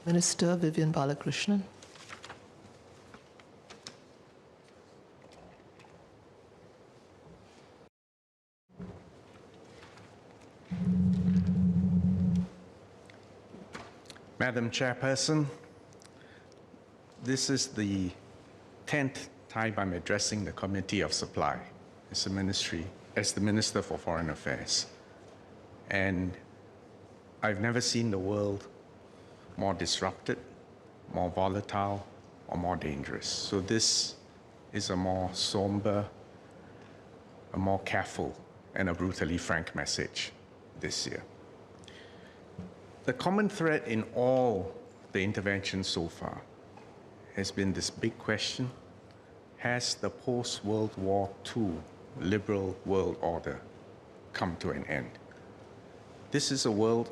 Minister Vivian Balakrishnan. Madam Chairperson, this is the 10th time I'm addressing the Committee of Supply as the Minister for Foreign Affairs. And I've never seen the world more disrupted, more volatile, or more dangerous. So this is a more somber, a more careful, and a brutally frank message this year. The common thread in all the interventions so far has been this big question: has the post-World War II liberal world order come to an end? This is a world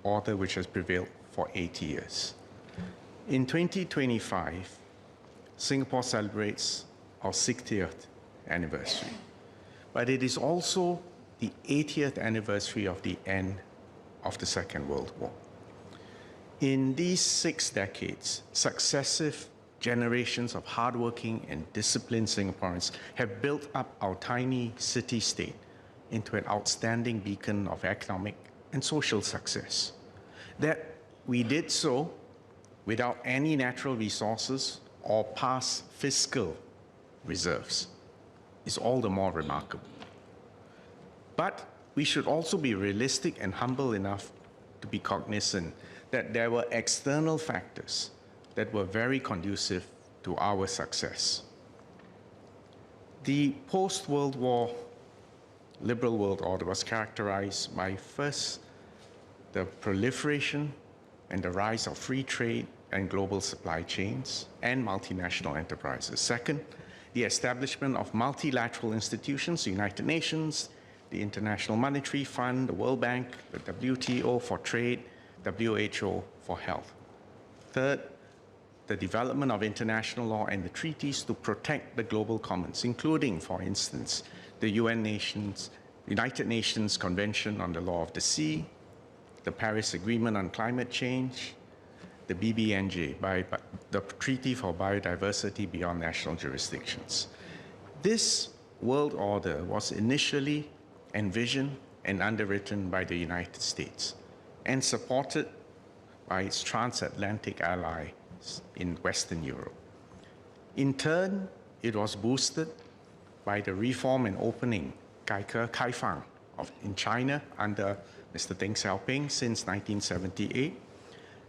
order which has prevailed for 80 years. In 2025, Singapore celebrates our 60th anniversary, but it is also the 80th anniversary of the end of the Second World War. In these 6 decades, successive generations of hardworking and disciplined Singaporeans have built up our tiny city-state into an outstanding beacon of economic and social success. That we did so without any natural resources or past fiscal reserves is all the more remarkable. But we should also be realistic and humble enough to be cognizant that there were external factors that were very conducive to our success. The post-World War liberal world order was characterized by, first, the proliferation and the rise of free trade and global supply chains and multinational enterprises. Second, the establishment of multilateral institutions, the United Nations, the International Monetary Fund, the World Bank, the WTO for trade, WHO for health. Third, the development of international law and the treaties to protect the global commons, including, for instance, the United Nations Convention on the Law of the Sea, the Paris Agreement on Climate Change, the BBNJ, the Treaty for Biodiversity Beyond National Jurisdictions. This world order was initially envisioned and underwritten by the United States and supported by its transatlantic allies in Western Europe. In turn, it was boosted by the reform and opening Kaifang in China under Mr. Deng Xiaoping since 1978,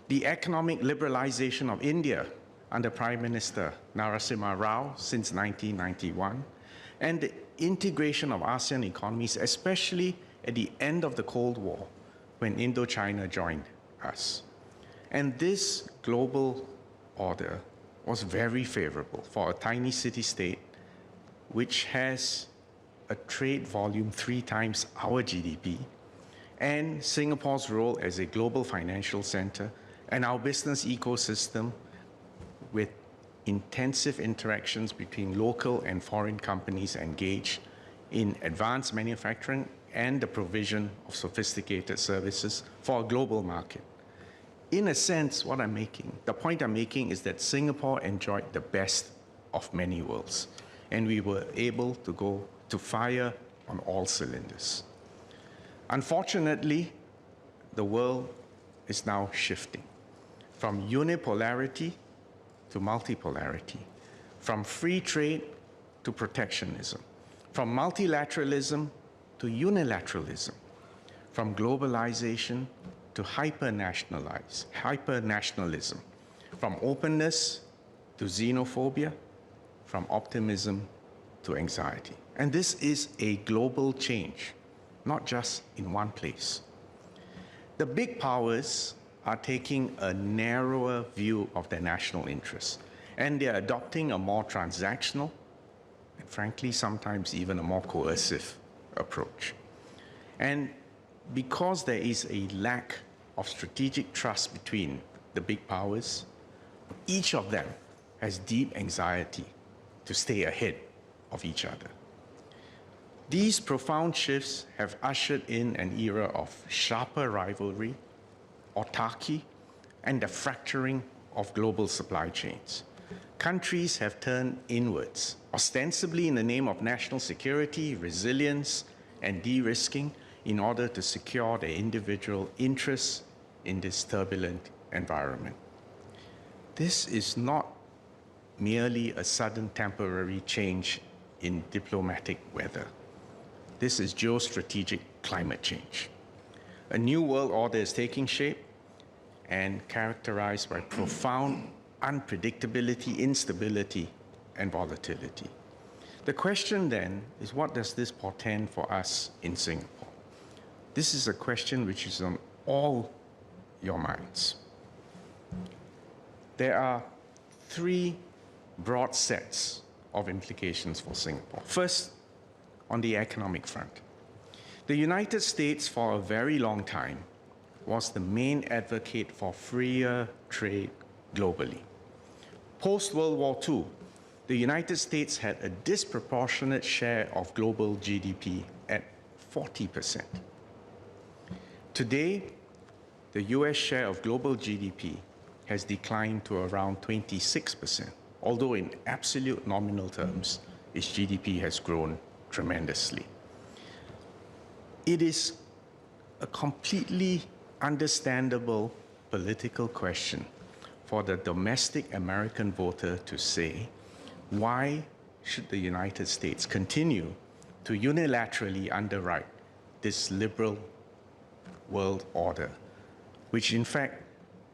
the economic liberalization of India under Prime Minister Narasimha Rao since 1991, and the integration of ASEAN economies, especially at the end of the Cold War, when Indochina joined us. And this global order was very favorable for a tiny city-state which has a trade volume 3 times our GDP, and Singapore's role as a global financial center, and our business ecosystem with intensive interactions between local and foreign companies engaged in advanced manufacturing and the provision of sophisticated services for a global market. In a sense, the point I'm making is that Singapore enjoyed the best of many worlds, and we were able to go to fire on all cylinders. Unfortunately, the world is now shifting from unipolarity to multipolarity, from free trade to protectionism, from multilateralism to unilateralism, from globalisation to hyper-nationalism, from openness to xenophobia, from optimism to anxiety. And this is a global change, not just in one place. The big powers are taking a narrower view of their national interests, and they're adopting a more transactional, and frankly, sometimes even a more coercive approach. And because there is a lack of strategic trust between the big powers, each of them has deep anxiety to stay ahead of each other. These profound shifts have ushered in an era of sharper rivalry, autarky, and the fracturing of global supply chains. Countries have turned inwards, ostensibly in the name of national security, resilience, and de-risking, in order to secure their individual interests in this turbulent environment. This is not merely a sudden temporary change in diplomatic weather. This is geostrategic climate change. A new world order is taking shape and characterized by profound unpredictability, instability, and volatility. The question then is, what does this portend for us in Singapore? This is a question which is on all your minds. There are three broad sets of implications for Singapore. First, on the economic front. The United States, for a very long time, was the main advocate for freer trade globally. Post-World War II, the United States had a disproportionate share of global GDP at 40%. Today, the US share of global GDP has declined to around 26%, although in absolute nominal terms, its GDP has grown tremendously. It is a completely understandable political question for the domestic American voter to say, why should the United States continue to unilaterally underwrite this liberal world order, which in fact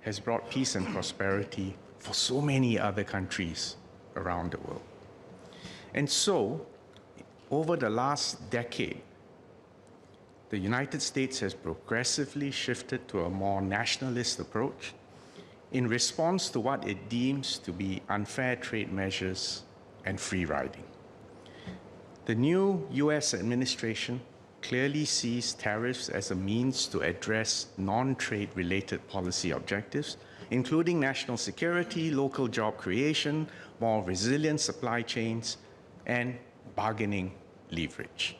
has brought peace and prosperity for so many other countries around the world? And so, over the last decade, the United States has progressively shifted to a more nationalist approach in response to what it deems to be unfair trade measures and free riding. The new US administration clearly sees tariffs as a means to address non-trade related policy objectives, including national security, local job creation, more resilient supply chains, and bargaining leverage.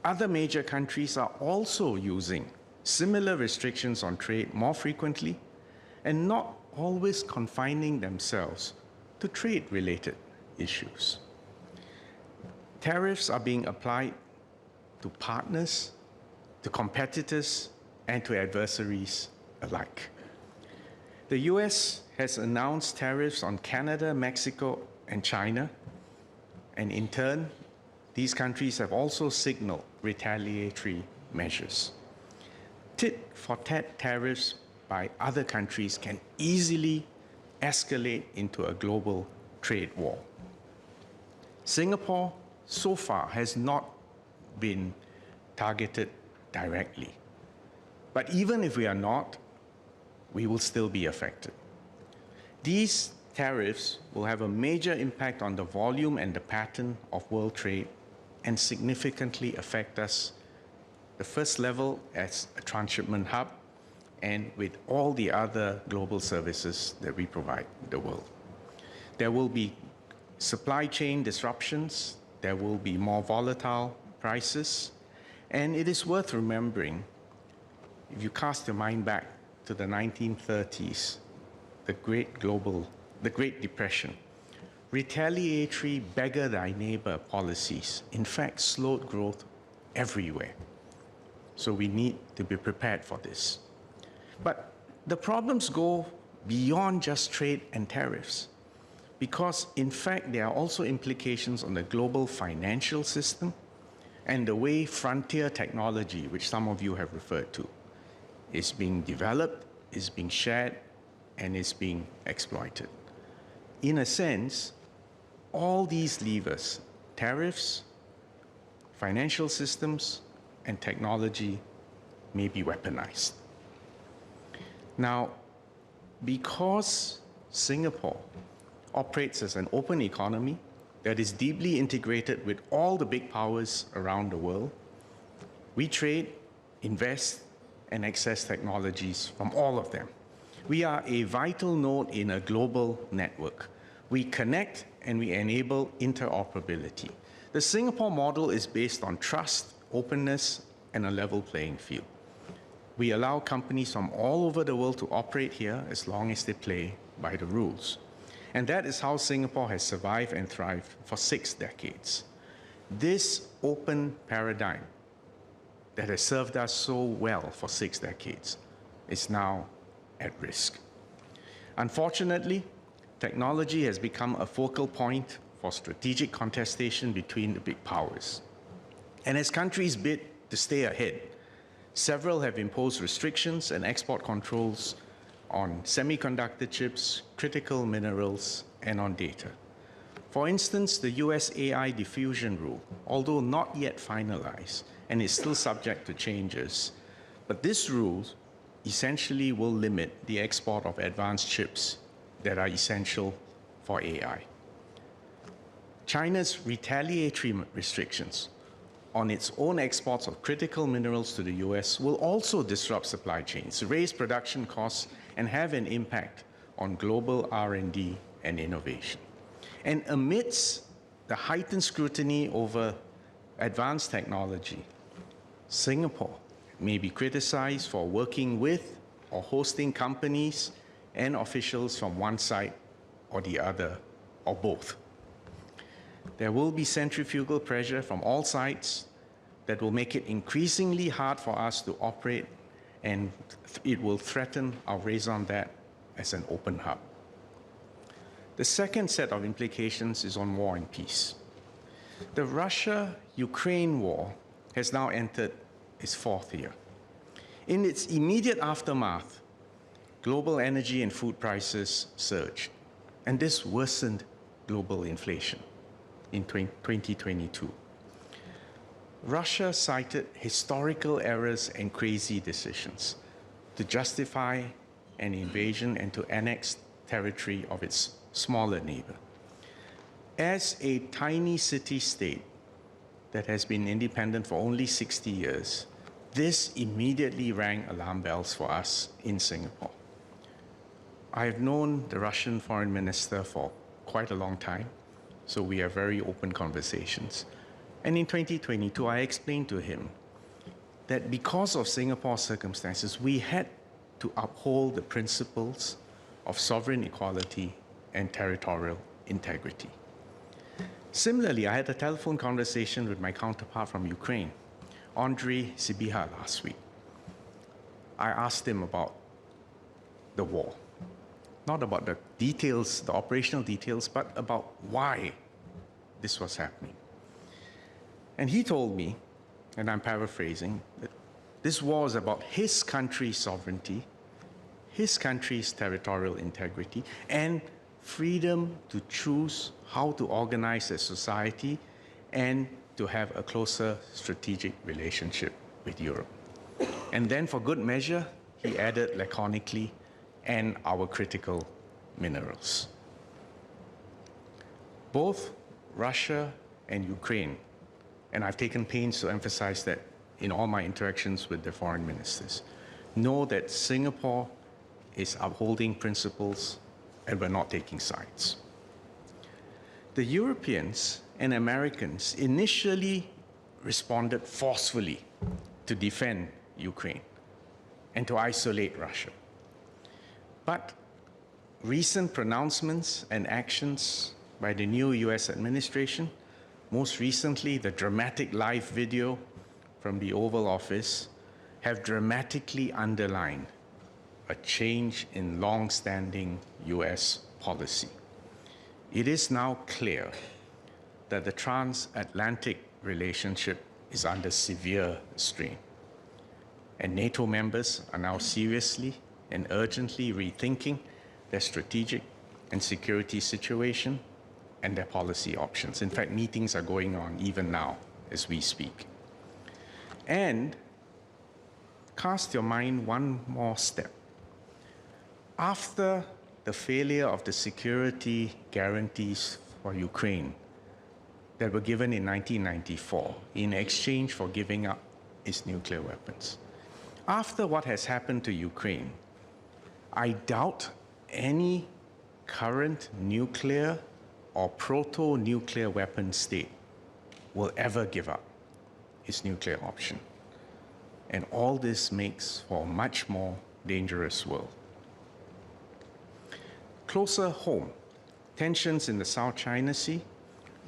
Other major countries are also using similar restrictions on trade more frequently and not always confining themselves to trade-related issues. Tariffs are being applied to partners, to competitors, and to adversaries alike. The US has announced tariffs on Canada, Mexico, and China, and in turn, these countries have also signaled retaliatory measures. Tit-for-tat tariffs by other countries can easily escalate into a global trade war. Singapore, so far, has not been targeted directly. But even if we are not, we will still be affected. These tariffs will have a major impact on the volume and the pattern of world trade and significantly affect us, the first level as a transshipment hub, and with all the other global services that we provide the world. There will be supply chain disruptions, there will be more volatile prices, and it is worth remembering, if you cast your mind back to the 1930s, the Great Depression, retaliatory beggar thy neighbor policies in fact slowed growth everywhere. So we need to be prepared for this. But the problems go beyond just trade and tariffs, because in fact there are also implications on the global financial system and the way frontier technology, which some of you have referred to, is being developed, is being shared, and is being exploited. In a sense, all these levers, tariffs, financial systems, and technology, may be weaponized. Now, because Singapore operates as an open economy that is deeply integrated with all the big powers around the world, we trade, invest, and access technologies from all of them. We are a vital node in a global network. We connect and we enable interoperability. The Singapore model is based on trust, openness, and a level playing field. We allow companies from all over the world to operate here as long as they play by the rules. And that is how Singapore has survived and thrived for 6 decades. This open paradigm that has served us so well for 6 decades is now at risk. Unfortunately, technology has become a focal point for strategic contestation between the big powers. And as countries bid to stay ahead, several have imposed restrictions and export controls on semiconductor chips, critical minerals, and on data. For instance, the US AI diffusion rule, although not yet finalized and is still subject to changes, but this rule essentially will limit the export of advanced chips that are essential for AI. China's retaliatory restrictions on its own exports of critical minerals to the US will also disrupt supply chains, raise production costs, and have an impact on global R&D and innovation. And amidst the heightened scrutiny over advanced technology, Singapore may be criticized for working with or hosting companies and officials from one side or the other, or both. There will be centrifugal pressure from all sides that will make it increasingly hard for us to operate, and it will threaten our raison d'etre as an open hub. The second set of implications is on war and peace. The Russia-Ukraine war has now entered its 4th year. In its immediate aftermath, global energy and food prices surged, and this worsened global inflation in 2022. Russia cited historical errors and crazy decisions to justify an invasion and to annex territory of its smaller neighbor. As a tiny city-state that has been independent for only 60 years, this immediately rang alarm bells for us in Singapore. I have known the Russian foreign minister for quite a long time, so we have very open conversations. And in 2022, I explained to him that because of Singapore's circumstances, we had to uphold the principles of sovereign equality and territorial integrity. Similarly, I had a telephone conversation with my counterpart from Ukraine, Andriy Sybiha, last week. I asked him about the war, not about the details, the operational details, but about why this was happening. And he told me, and I'm paraphrasing, that this war is about his country's sovereignty, his country's territorial integrity, and freedom to choose how to organize a society and to have a closer strategic relationship with Europe. And then for good measure, he added laconically, and our critical minerals. Both Russia and Ukraine, and I've taken pains to emphasize that in all my interactions with the foreign ministers, know that Singapore is upholding principles and we're not taking sides. The Europeans and Americans initially responded forcefully to defend Ukraine and to isolate Russia. But recent pronouncements and actions by the new US administration, most recently the dramatic live video from the Oval Office, have dramatically underlined a change in long-standing US policy. It is now clear that the transatlantic relationship is under severe strain, and NATO members are now seriously and urgently rethinking their strategic and security situation and their policy options. In fact, meetings are going on even now as we speak. And cast your mind one more step. After the failure of the security guarantees for Ukraine that were given in 1994 in exchange for giving up its nuclear weapons, after what has happened to Ukraine, I doubt any current nuclear or proto-nuclear weapon state will ever give up its nuclear option. And all this makes for a much more dangerous world. Closer home, tensions in the South China Sea,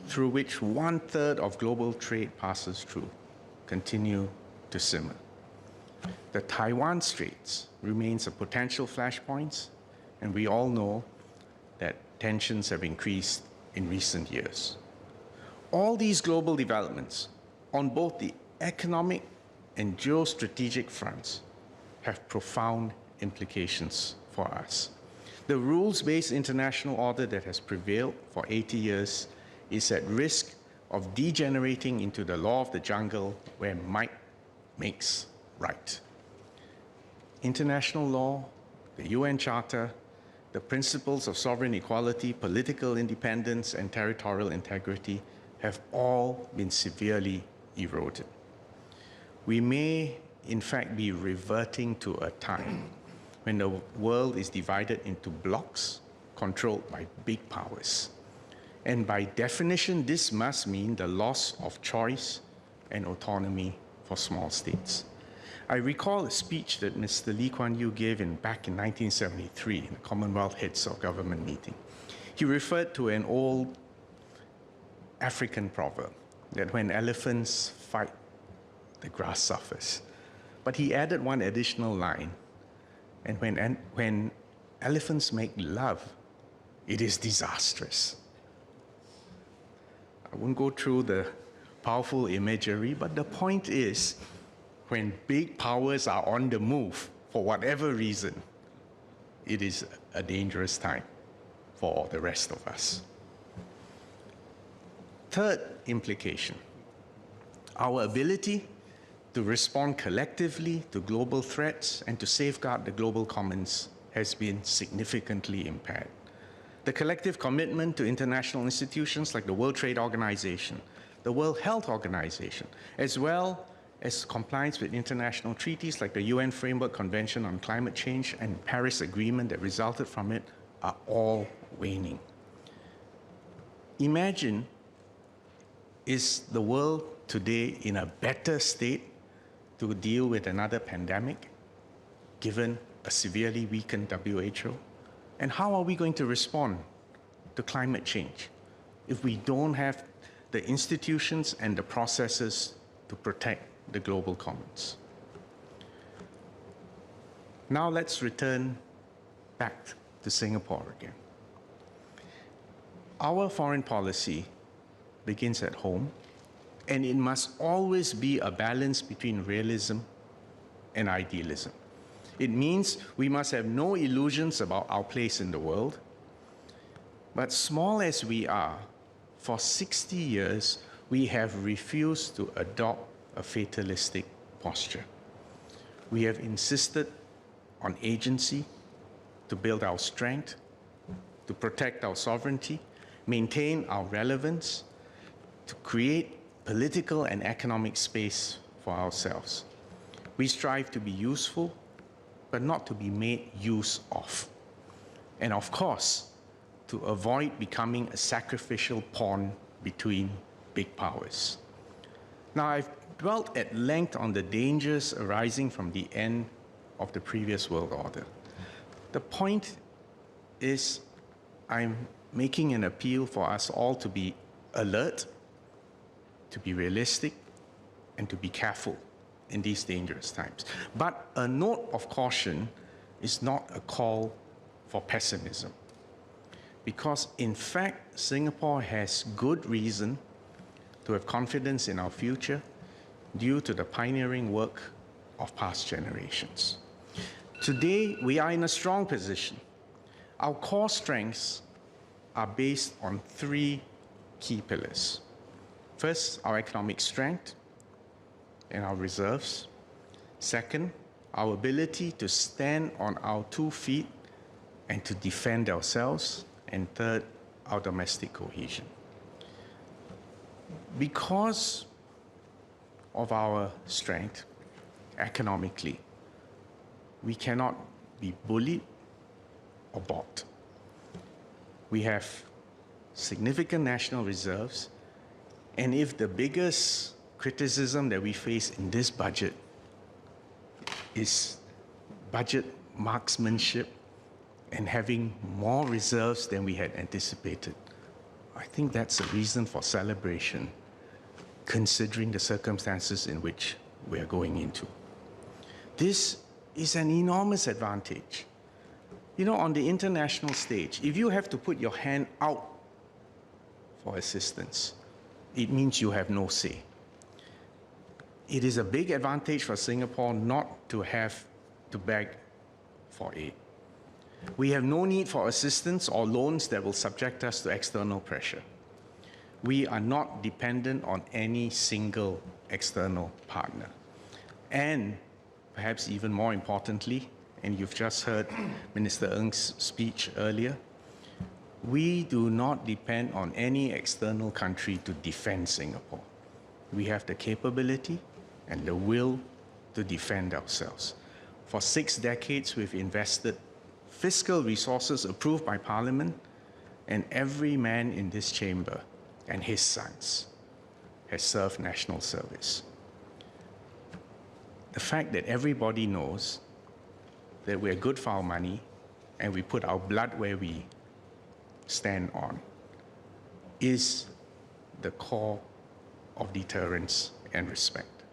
through which 1/3 of global trade passes through, continue to simmer. The Taiwan Straits remains a potential flashpoint, and we all know that tensions have increased in recent years. All these global developments on both the economic and geostrategic fronts have profound implications for us. The rules-based international order that has prevailed for 80 years is at risk of degenerating into the law of the jungle where might makes right. International law, the UN Charter, the principles of sovereign equality, political independence, and territorial integrity have all been severely eroded. We may, in fact, be reverting to a time when the world is divided into blocs controlled by big powers. And by definition, this must mean the loss of choice and autonomy for small states. I recall a speech that Mr. Lee Kuan Yew gave back in 1973 in the Commonwealth Heads of Government meeting. He referred to an old African proverb that when elephants fight, the grass suffers. But he added one additional line, and when elephants make love, it is disastrous. I won't go through the powerful imagery, but the point is, when big powers are on the move, for whatever reason, it is a dangerous time for the rest of us. Third implication, our ability to respond collectively to global threats and to safeguard the global commons has been significantly impaired. The collective commitment to international institutions like the World Trade Organization, the World Health Organization, as well as compliance with international treaties like the UN Framework Convention on Climate Change and Paris Agreement that resulted from it, are all waning. Imagine, is the world today in a better state to deal with another pandemic, given a severely weakened WHO? And how are we going to respond to climate change if we don't have the institutions and the processes to protect the global commons? Now let's return back to Singapore again. Our foreign policy begins at home, and it must always be a balance between realism and idealism. It means we must have no illusions about our place in the world. But small as we are, for 60 years, we have refused to adopt a fatalistic posture. We have insisted on agency to build our strength, to protect our sovereignty, maintain our relevance, to create political and economic space for ourselves. We strive to be useful, but not to be made use of. And of course, to avoid becoming a sacrificial pawn between big powers. Now, I've dwelt at length on the dangers arising from the end of the previous world order. The point is, I'm making an appeal for us all to be alert, to be realistic, and to be careful in these dangerous times. But a note of caution is not a call for pessimism, because in fact, Singapore has good reason to have confidence in our future due to the pioneering work of past generations. Today, we are in a strong position. Our core strengths are based on three key pillars. First, our economic strength and our reserves. Second, our ability to stand on our 2 feet and to defend ourselves. And third, our domestic cohesion. Because of our strength economically, we cannot be bullied or bought. We have significant national reserves, and if the biggest criticism that we face in this budget is budget marksmanship and having more reserves than we had anticipated. I think that's a reason for celebration, considering the circumstances in which we are going into. This is an enormous advantage. You know, on the international stage, if you have to put your hand out for assistance, it means you have no say. It is a big advantage for Singapore not to have to beg for aid. We have no need for assistance or loans that will subject us to external pressure. We are not dependent on any single external partner. And perhaps even more importantly, and you've just heard Minister Ng's speech earlier, we do not depend on any external country to defend Singapore. We have the capability and the will to defend ourselves. For 6 decades, we've invested fiscal resources approved by Parliament, and every man in this chamber and his sons has served national service. The fact that everybody knows that we're good for our money and we put our blood where we stand on is the core of deterrence and respect.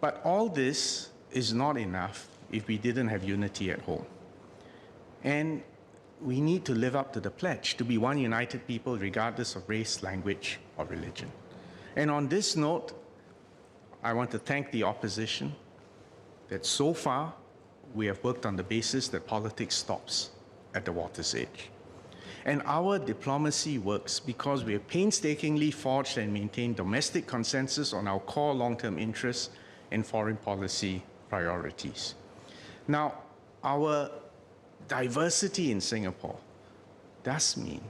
But all this is not enough if we didn't have unity at home. And we need to live up to the pledge to be one united people regardless of race, language, or religion. And on this note, I want to thank the opposition that so far we have worked on the basis that politics stops at the water's edge. And our diplomacy works because we have painstakingly forged and maintained domestic consensus on our core long-term interests and foreign policy priorities. Now, our diversity in Singapore does mean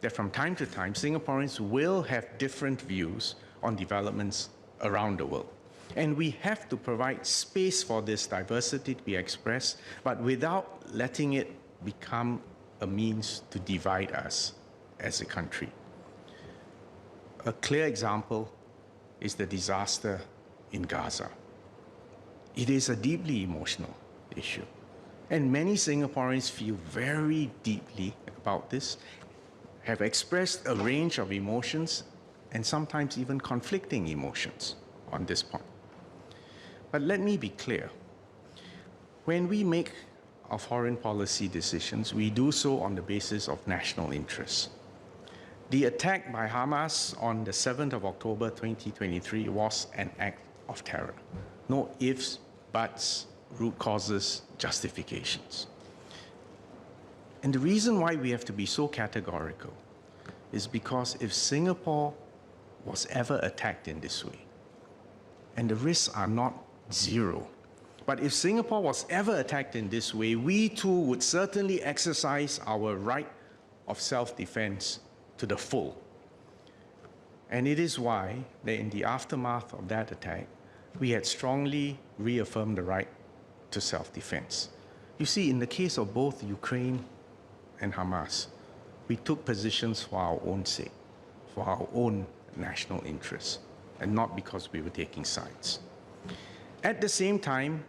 that from time to time, Singaporeans will have different views on developments around the world. And we have to provide space for this diversity to be expressed, but without letting it become a means to divide us as a country. A clear example is the disaster in Gaza. It is a deeply emotional issue. And many Singaporeans feel very deeply about this, have expressed a range of emotions, and sometimes even conflicting emotions on this point. But let me be clear. When we make our foreign policy decisions, we do so on the basis of national interests. The attack by Hamas on the 7th of October 2023 was an act of terror. No ifs, buts, root causes, justifications. And the reason why we have to be so categorical is because if Singapore was ever attacked in this way, and the risks are not zero, but if Singapore was ever attacked in this way, we too would certainly exercise our right of self-defense to the full. And it is why that in the aftermath of that attack, we had strongly reaffirmed the right to self-defense. You see, in the case of both Ukraine and Hamas, we took positions for our own sake, for our own national interests, and not because we were taking sides. At the same time,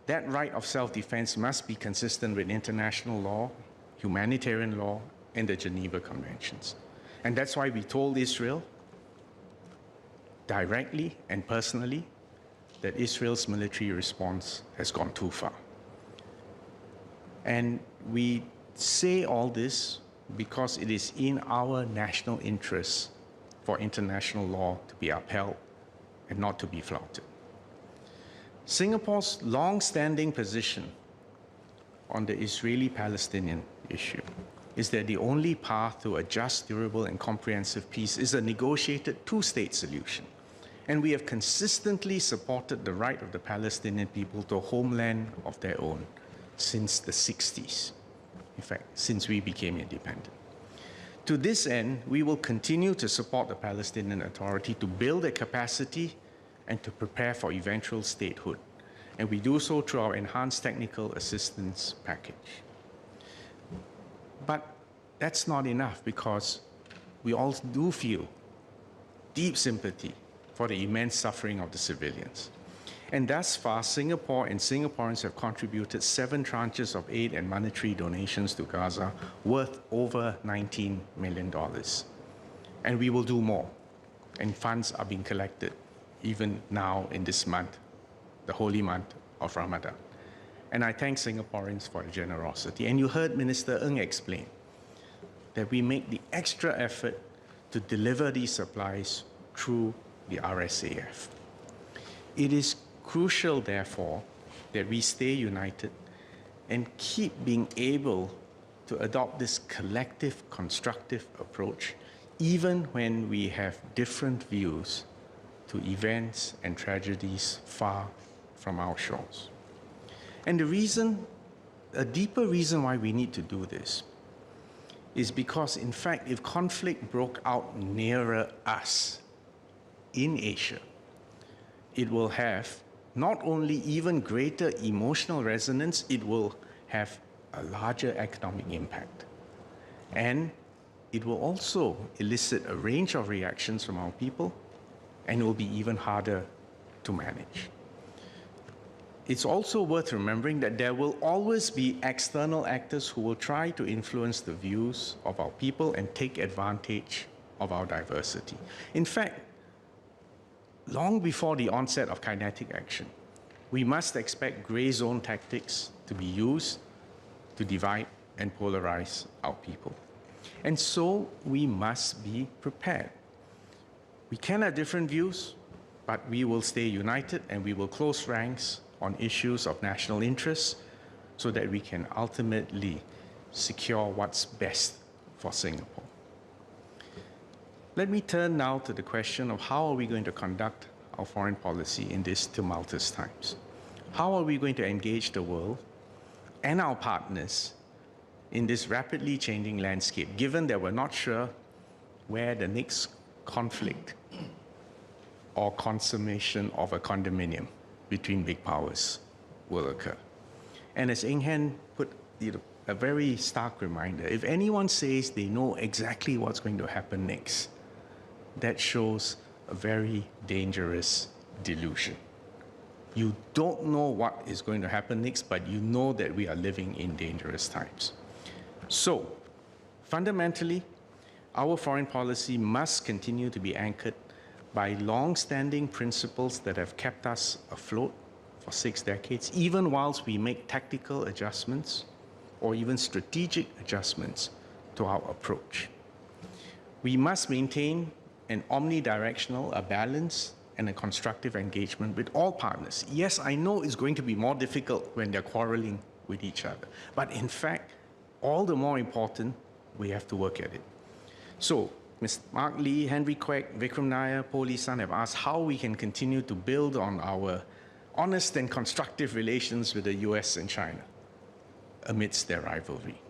that right of self-defense must be consistent with international law, humanitarian law, and the Geneva Conventions. And that's why we told Israel directly and personally that Israel's military response has gone too far. And we say all this because it is in our national interests for international law to be upheld and not to be flouted. Singapore's long-standing position on the Israeli-Palestinian issue is that the only path to a just, durable, and comprehensive peace is a negotiated two-state solution. And we have consistently supported the right of the Palestinian people to a homeland of their own since the 60s, in fact, since we became independent. To this end, we will continue to support the Palestinian Authority to build a capacity and to prepare for eventual statehood. And we do so through our enhanced technical assistance package. But that's not enough, because we all do feel deep sympathy for the immense suffering of the civilians. And thus far, Singapore and Singaporeans have contributed 7 tranches of aid and monetary donations to Gaza worth over $19 million. And we will do more. And funds are being collected even now in this month, the holy month of Ramadan. And I thank Singaporeans for their generosity. And you heard Minister Ng explain that we make the extra effort to deliver these supplies through the RSAF. It is crucial, therefore, that we stay united and keep being able to adopt this collective, constructive approach, even when we have different views to events and tragedies far from our shores. And the reason, a deeper reason why we need to do this is because, in fact, if conflict broke out nearer us in Asia, it will have not only even greater emotional resonance, it will have a larger economic impact. And it will also elicit a range of reactions from our people, and it will be even harder to manage. It's also worth remembering that there will always be external actors who will try to influence the views of our people and take advantage of our diversity. In fact, long before the onset of kinetic action, we must expect gray zone tactics to be used to divide and polarize our people. And so we must be prepared. We can have different views, but we will stay united and we will close ranks on issues of national interest so that we can ultimately secure what's best for Singapore. Let me turn now to the question of how are we going to conduct our foreign policy in these tumultuous times? How are we going to engage the world and our partners in this rapidly changing landscape, given that we're not sure where the next conflict or consummation of a condominium between big powers will occur? And as Eng Hen put a very stark reminder, if anyone says they know exactly what's going to happen next, that shows a very dangerous delusion. You don't know what is going to happen next, but you know that we are living in dangerous times. So, fundamentally, our foreign policy must continue to be anchored by long-standing principles that have kept us afloat for 6 decades, even whilst we make tactical adjustments or even strategic adjustments to our approach. We must maintain an omni-directional, a balance, and a constructive engagement with all partners. Yes, I know it's going to be more difficult when they're quarreling with each other, but in fact, all the more important, we have to work at it. So, Ms. Mark Lee, Henry Quek, Vikram Nair, Po Lee San have asked how we can continue to build on our honest and constructive relations with the US and China amidst their rivalry.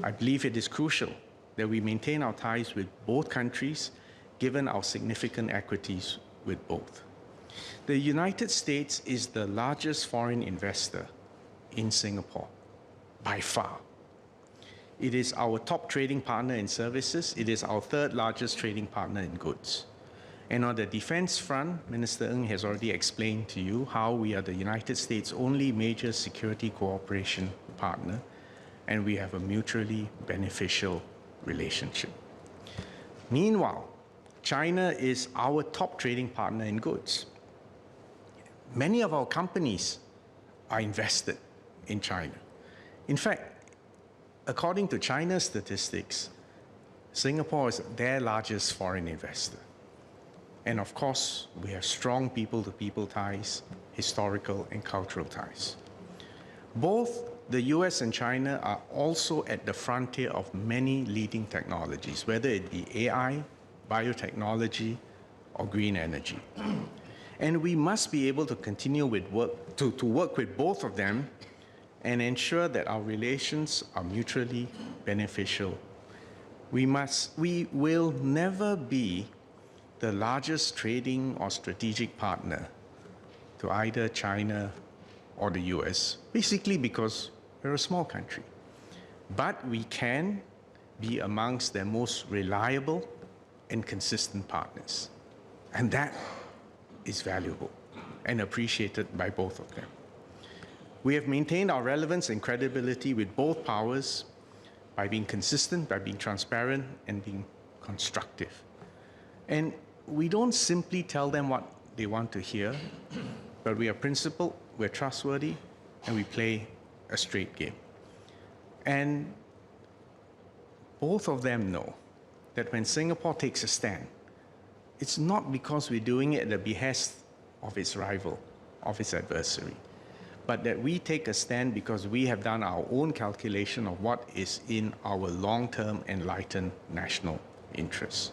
I believe it is crucial that we maintain our ties with both countries, given our significant equities with both. The United States is the largest foreign investor in Singapore, by far. It is our top trading partner in services. It is our 3rd largest trading partner in goods. And on the defense front, Minister Ng has already explained to you how we are the United States' only major security cooperation partner, and we have a mutually beneficial relationship. Meanwhile, China is our top trading partner in goods. Many of our companies are invested in China. In fact, according to China's statistics, Singapore is their largest foreign investor. And of course, we have strong people-to-people ties, historical and cultural ties. Both the US and China are also at the frontier of many leading technologies, whether it be AI, biotechnology, or green energy. And we must be able to continue with to work with both of them and ensure that our relations are mutually beneficial. We will never be the largest trading or strategic partner to either China or the US, basically because we're a small country. But we can be amongst their most reliable and consistent partners. And that is valuable. and appreciated by both of them. We have maintained our relevance and credibility with both powers by being consistent, by being transparent, and being constructive. And we don't simply tell them what they want to hear, but we are principled, we're trustworthy, and we play a straight game. And both of them know that when Singapore takes a stand, it's not because we're doing it at the behest of its rival, of its adversary, but that we take a stand because we have done our own calculation of what is in our long-term enlightened national interests.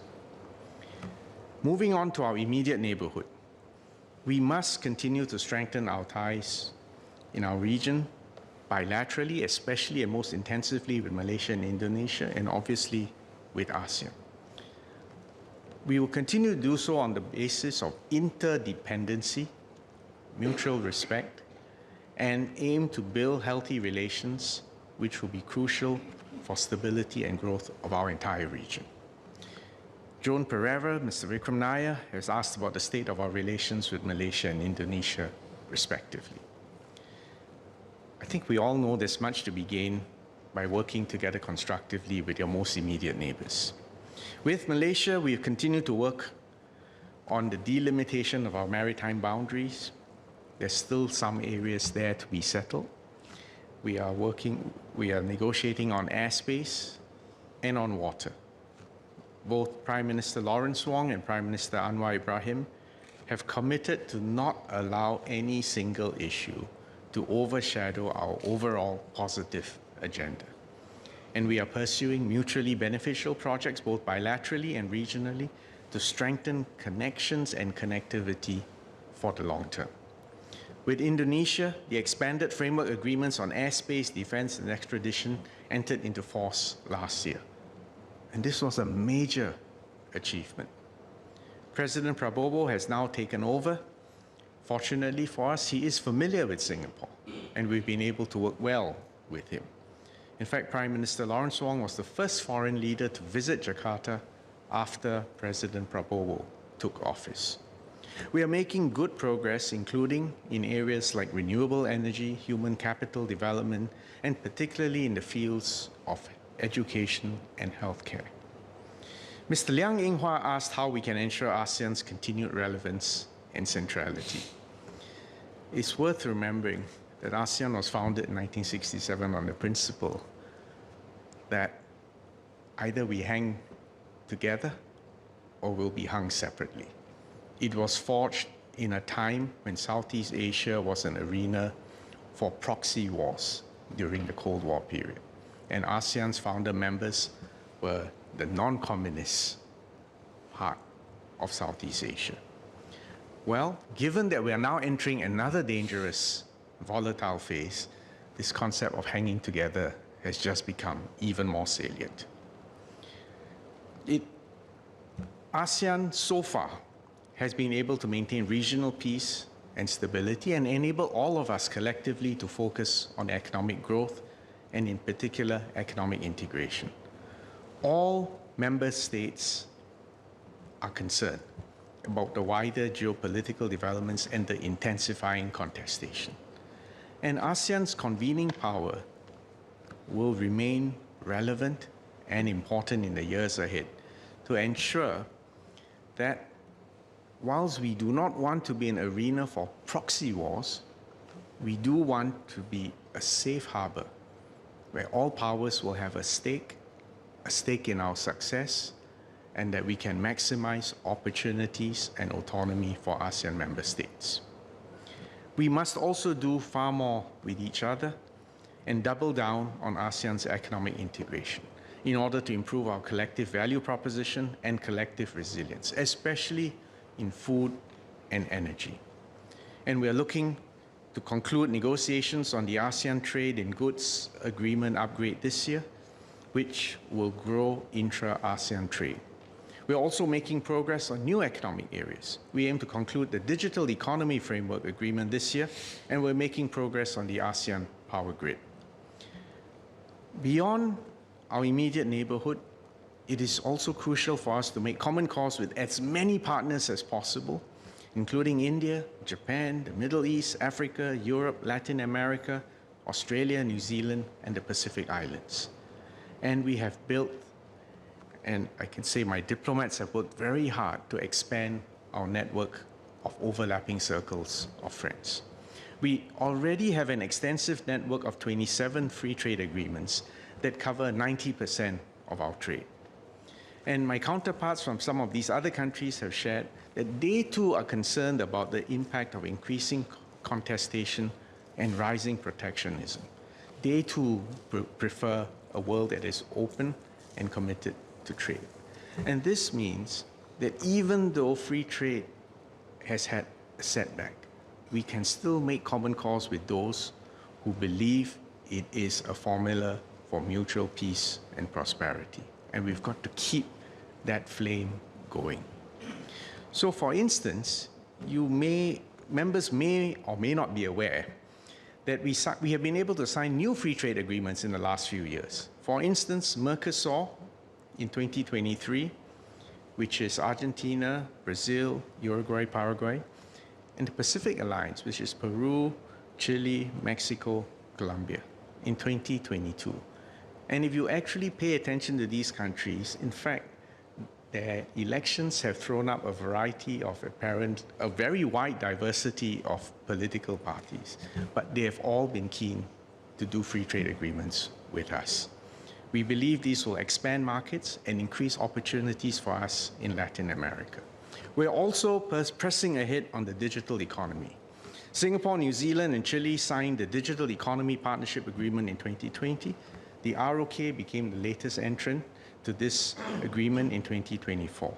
Moving on to our immediate neighborhood, we must continue to strengthen our ties in our region bilaterally, especially and most intensively with Malaysia and Indonesia, and obviously with ASEAN. We will continue to do so on the basis of interdependency, mutual respect, and aim to build healthy relations which will be crucial for stability and growth of our entire region. Joan Pereira, Mr. Vikram Nair has asked about the state of our relations with Malaysia and Indonesia, respectively. I think we all know there's much to be gained by working together constructively with your most immediate neighbours. With Malaysia, we have continued to work on the delimitation of our maritime boundaries. There's still some areas there to be settled. We are negotiating on airspace and on water. Both Prime Minister Lawrence Wong and Prime Minister Anwar Ibrahim have committed to not allow any single issue to overshadow our overall positive agenda. And we are pursuing mutually beneficial projects, both bilaterally and regionally, to strengthen connections and connectivity for the long term. With Indonesia, the expanded framework agreements on airspace, defense, and extradition entered into force last year. And this was a major achievement. President Prabowo has now taken over. Fortunately for us, he is familiar with Singapore, and we've been able to work well with him. In fact, Prime Minister Lawrence Wong was the first foreign leader to visit Jakarta after President Prabowo took office. We are making good progress, including in areas like renewable energy, human capital development, and particularly in the fields of education and healthcare. Mr. Liang Yinghua asked how we can ensure ASEAN's continued relevance and centrality. It's worth remembering that ASEAN was founded in 1967 on the principle that either we hang together or we'll be hung separately. It was forged in a time when Southeast Asia was an arena for proxy wars during the Cold War period. And ASEAN's founder members were the non-communist part of Southeast Asia. Well, given that we are now entering another dangerous, volatile phase, this concept of hanging together has just become even more salient. ASEAN so far has been able to maintain regional peace and stability and enable all of us collectively to focus on economic growth and in particular economic integration. All member states are concerned about the wider geopolitical developments and the intensifying contestation. And ASEAN's convening power will remain relevant and important in the years ahead to ensure that whilst we do not want to be an arena for proxy wars, we do want to be a safe harbor where all powers will have a stake in our success, and that we can maximize opportunities and autonomy for ASEAN member states. We must also do far more with each other and double down on ASEAN's economic integration in order to improve our collective value proposition and collective resilience, especially in food and energy. And we are looking to conclude negotiations on the ASEAN Trade in Goods Agreement upgrade this year, which will grow intra-ASEAN trade. We are also making progress on new economic areas. We aim to conclude the Digital Economy Framework Agreement this year, and we're making progress on the ASEAN Power Grid. Beyond our immediate neighborhood, it is also crucial for us to make common cause with as many partners as possible including India, Japan, the Middle East, Africa, Europe, Latin America, Australia, New Zealand, and the Pacific Islands. And we have built, and I can say my diplomats have worked very hard to expand our network of overlapping circles of friends. We already have an extensive network of 27 free trade agreements that cover 90% of our trade. And my counterparts from some of these other countries have shared that they too are concerned about the impact of increasing contestation and rising protectionism. They too prefer a world that is open and committed to trade. And this means that even though free trade has had a setback, we can still make common cause with those who believe it is a formula for mutual peace and prosperity. And we've got to keep that flame going. So for instance, members may or may not be aware that we have been able to sign new free trade agreements in the last few years. For instance, Mercosur in 2023, which is Argentina, Brazil, Uruguay, Paraguay, and the Pacific Alliance, which is Peru, Chile, Mexico, Colombia, in 2022. And if you actually pay attention to these countries, in fact, their elections have thrown up a variety of a very wide diversity of political parties, but they have all been keen to do free trade agreements with us. We believe these will expand markets and increase opportunities for us in Latin America. We're also pressing ahead on the digital economy. Singapore, New Zealand, and Chile signed the Digital Economy Partnership Agreement in 2020. The ROK became the latest entrant to this agreement in 2024.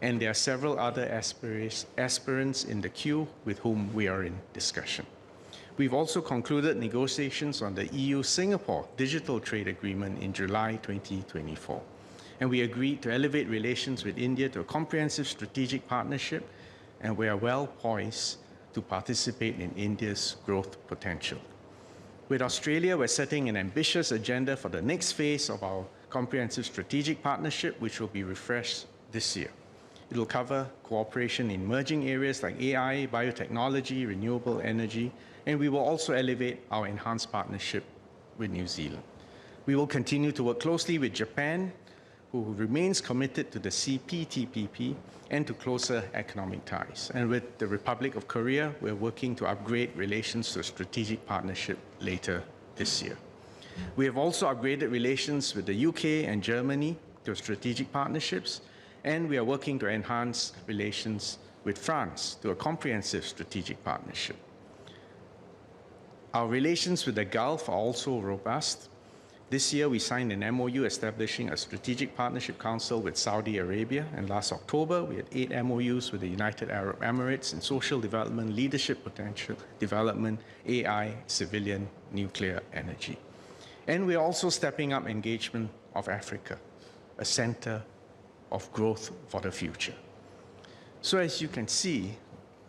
And there are several other aspirants in the queue with whom we are in discussion. We've also concluded negotiations on the EU-Singapore Digital Trade Agreement in July 2024. And we agreed to elevate relations with India to a comprehensive strategic partnership, and we are well poised to participate in India's growth potential. With Australia, we're setting an ambitious agenda for the next phase of our comprehensive strategic partnership, which will be refreshed this year. It will cover cooperation in emerging areas like AI, biotechnology, renewable energy, and we will also elevate our enhanced partnership with New Zealand. We will continue to work closely with Japan, who remains committed to the CPTPP and to closer economic ties. And with the Republic of Korea, we're working to upgrade relations to a strategic partnership later this year. We have also upgraded relations with the UK and Germany to strategic partnerships, and we are working to enhance relations with France to a comprehensive strategic partnership. Our relations with the Gulf are also robust. This year, we signed an MOU establishing a strategic partnership council with Saudi Arabia, and last October, we had 8 MOUs with the United Arab Emirates in social development, leadership potential development, AI, civilian, nuclear energy. And we're also stepping up engagement of Africa, a center of growth for the future. So as you can see,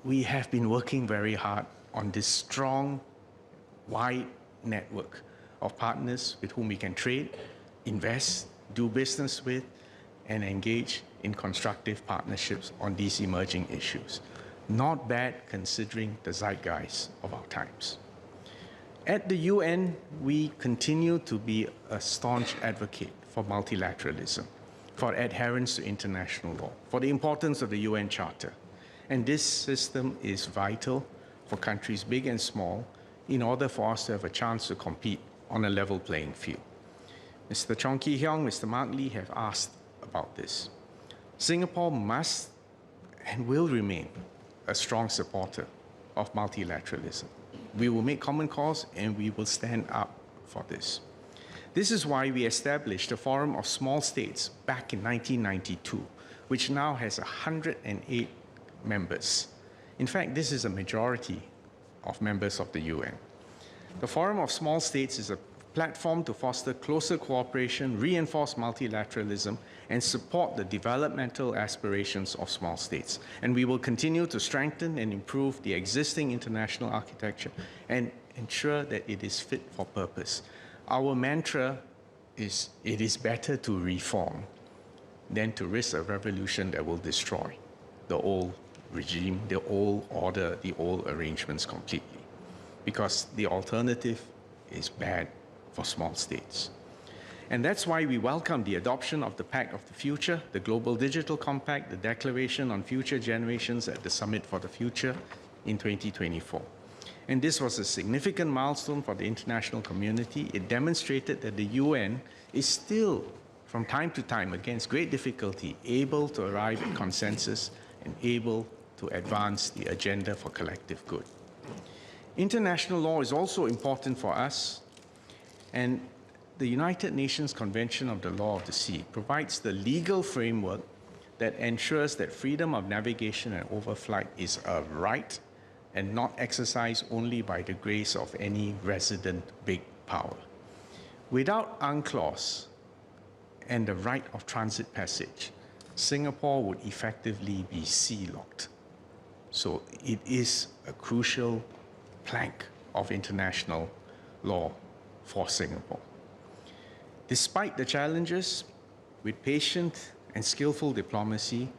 we have been working very hard on this strong, wide network of partners with whom we can trade, invest, do business with, and engage in constructive partnerships on these emerging issues. Not bad considering the zeitgeist of our times. At the UN, we continue to be a staunch advocate for multilateralism, for adherence to international law, for the importance of the UN Charter. And this system is vital for countries big and small in order for us to have a chance to compete on a level playing field. Mr. Chong Kee-hyong, Mr. Mark Lee have asked about this. Singapore must and will remain a strong supporter of multilateralism. We will make common cause and we will stand up for this. This is why we established a Forum of Small States back in 1992, which now has 108 members. In fact, this is a majority of members of the UN. The Forum of Small States is a platform to foster closer cooperation, reinforce multilateralism, and support the developmental aspirations of small states. And we will continue to strengthen and improve the existing international architecture and ensure that it is fit for purpose. Our mantra is, it is better to reform than to risk a revolution that will destroy the old regime, the old order, the old arrangements completely, because the alternative is bad for small states. And that's why we welcome the adoption of the Pact of the Future, the Global Digital Compact, the Declaration on Future Generations at the Summit for the Future in 2024. And this was a significant milestone for the international community. It demonstrated that the UN is still, from time to time, against great difficulty, able to arrive at consensus and able to advance the agenda for collective good. International law is also important for us, and the United Nations Convention of the Law of the Sea provides the legal framework that ensures that freedom of navigation and overflight is a right and not exercised only by the grace of any resident big power. Without UNCLOS and the right of transit passage, Singapore would effectively be sea-locked. So it is a crucial plank of international law for Singapore. Despite the challenges, with patient and skillful diplomacy,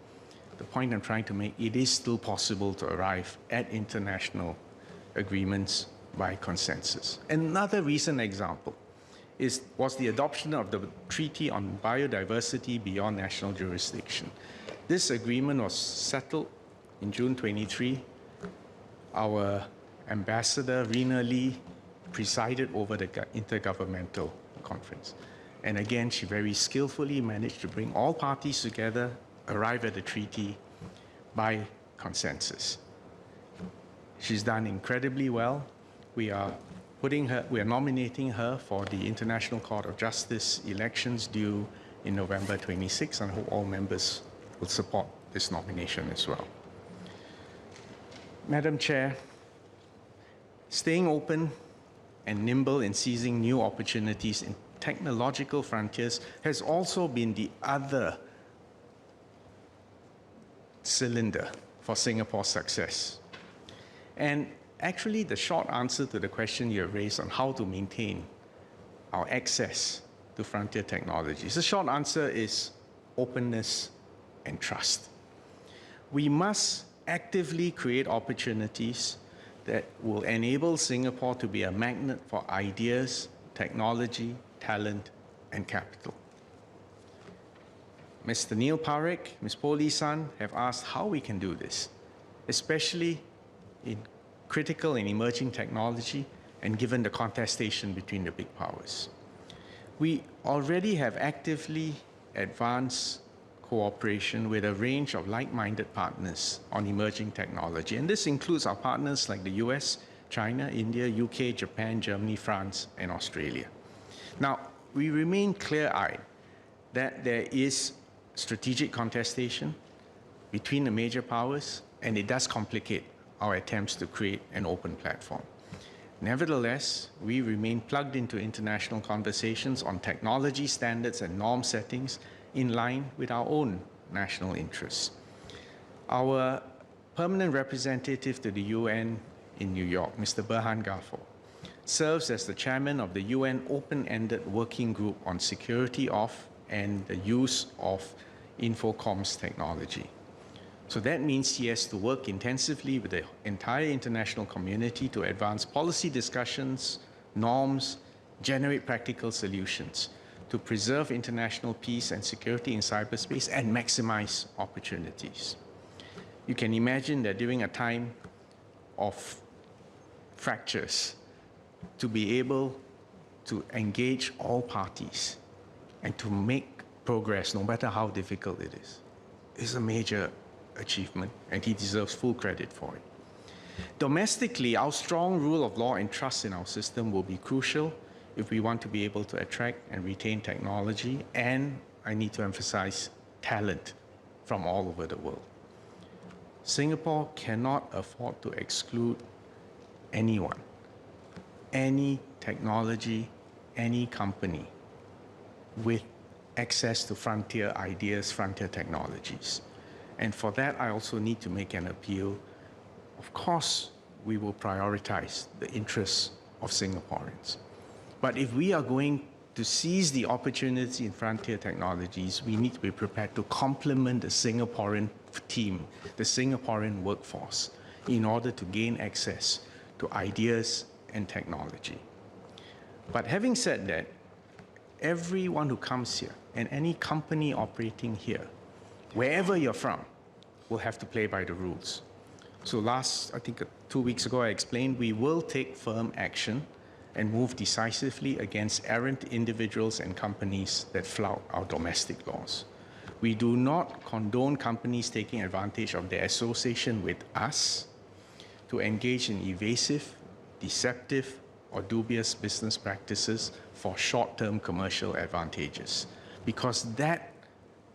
the point I'm trying to make, it is still possible to arrive at international agreements by consensus. Another recent example was the adoption of the Treaty on Biodiversity Beyond National Jurisdiction. This agreement was settled in June 23. Our ambassador, Rina Lee, presided over the intergovernmental conference. And again, she very skillfully managed to bring all parties together, arrive at the treaty by consensus. She's done incredibly well. We are nominating her for the International Court of Justice elections due in November 26, and I hope all members will support this nomination as well. Madam Chair, staying open and nimble in seizing new opportunities in technological frontiers has also been the other cylinder for Singapore's success. And actually, the short answer to the question you raised on how to maintain our access to frontier technologies, the short answer is openness and trust. We must actively create opportunities that will enable Singapore to be a magnet for ideas, technology, talent, and capital. Mr. Neil Parekh, Ms. Po Lee San have asked how we can do this, especially in critical and emerging technology and given the contestation between the big powers. We already have actively advanced cooperation with a range of like-minded partners on emerging technology, and this includes our partners like the US, China, India, UK, Japan, Germany, France, and Australia. Now, we remain clear-eyed that there is strategic contestation between the major powers, and it does complicate our attempts to create an open platform. Nevertheless, we remain plugged into international conversations on technology standards and norm settings in line with our own national interests. Our permanent representative to the UN in New York, Mr. Berhan Ghafor, serves as the chairman of the UN Open-Ended Working Group on Security of and the Use of Infocomms Technology. So that means he has to work intensively with the entire international community to advance policy discussions, norms, generate practical solutions to preserve international peace and security in cyberspace and maximize opportunities. You can imagine that during a time of fractures, to be able to engage all parties and to make progress, no matter how difficult it is a major achievement, and he deserves full credit for it. Domestically, our strong rule of law and trust in our system will be crucial if we want to be able to attract and retain technology, and I need to emphasize talent from all over the world. Singapore cannot afford to exclude anyone, any technology, any company with access to frontier ideas, frontier technologies. And for that, I also need to make an appeal. Of course, we will prioritize the interests of Singaporeans. But if we are going To seize the opportunity in frontier technologies, we need to be prepared to complement the Singaporean team, the Singaporean workforce, in order to gain access to ideas and technology. But having said that, everyone who comes here and any company operating here, wherever you're from, will have to play by the rules. So I think 2 weeks ago, I explained we will take firm action and move decisively against errant individuals and companies that flout our domestic laws. We do not condone companies taking advantage of their association with us to engage in evasive, deceptive, or dubious business practices for short-term commercial advantages, because that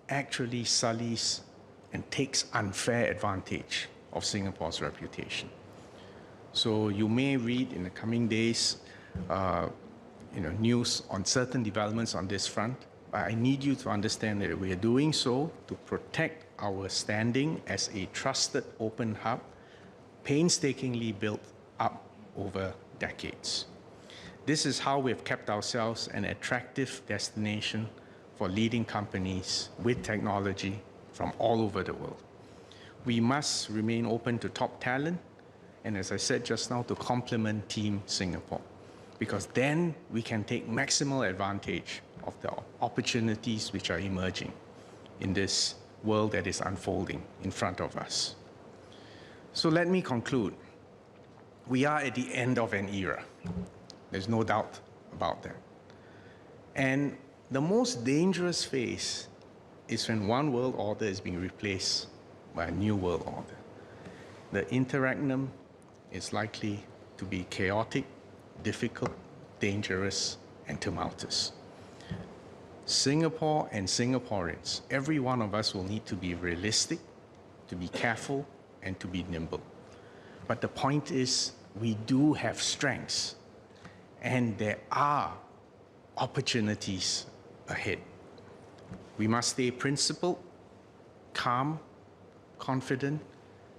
actually sullies and takes unfair advantage of Singapore's reputation. So you may read in the coming days news on certain developments on this front, but I need you to understand that we are doing so to protect our standing as a trusted open hub, painstakingly built up over decades. This is how we have kept ourselves an attractive destination for leading companies with technology from all over the world. We must remain open to top talent, and as I said just now, to complement Team Singapore, because then we can take maximal advantage of the opportunities which are emerging in this world that is unfolding in front of us. So let me conclude. We are at the end of an era. There's no doubt about that. And the most dangerous phase is when one world order is being replaced by a new world order. The interregnum is likely to be chaotic, difficult, dangerous, and tumultuous. Singapore and Singaporeans, every one of us will need to be realistic, to be careful, and to be nimble. But the point is, we do have strengths, and there are opportunities ahead. We must stay principled, calm, confident,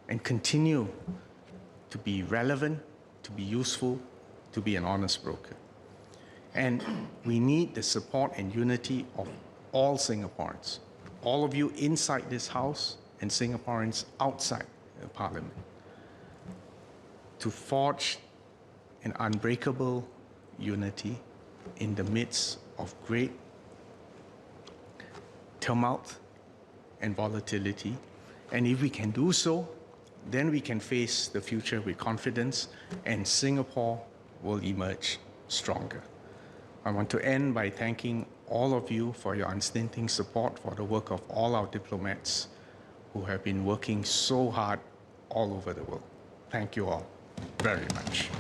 and continue to be relevant, to be useful, to be an honest broker. And we need the support and unity of all Singaporeans, all of you inside this house and Singaporeans outside the Parliament, to forge an unbreakable unity in the midst of great tumult and volatility. And if we can do so, then we can face the future with confidence, and Singapore will emerge stronger. I want to end by thanking all of you for your unstinting support for the work of all our diplomats who have been working so hard all over the world. Thank you all very much.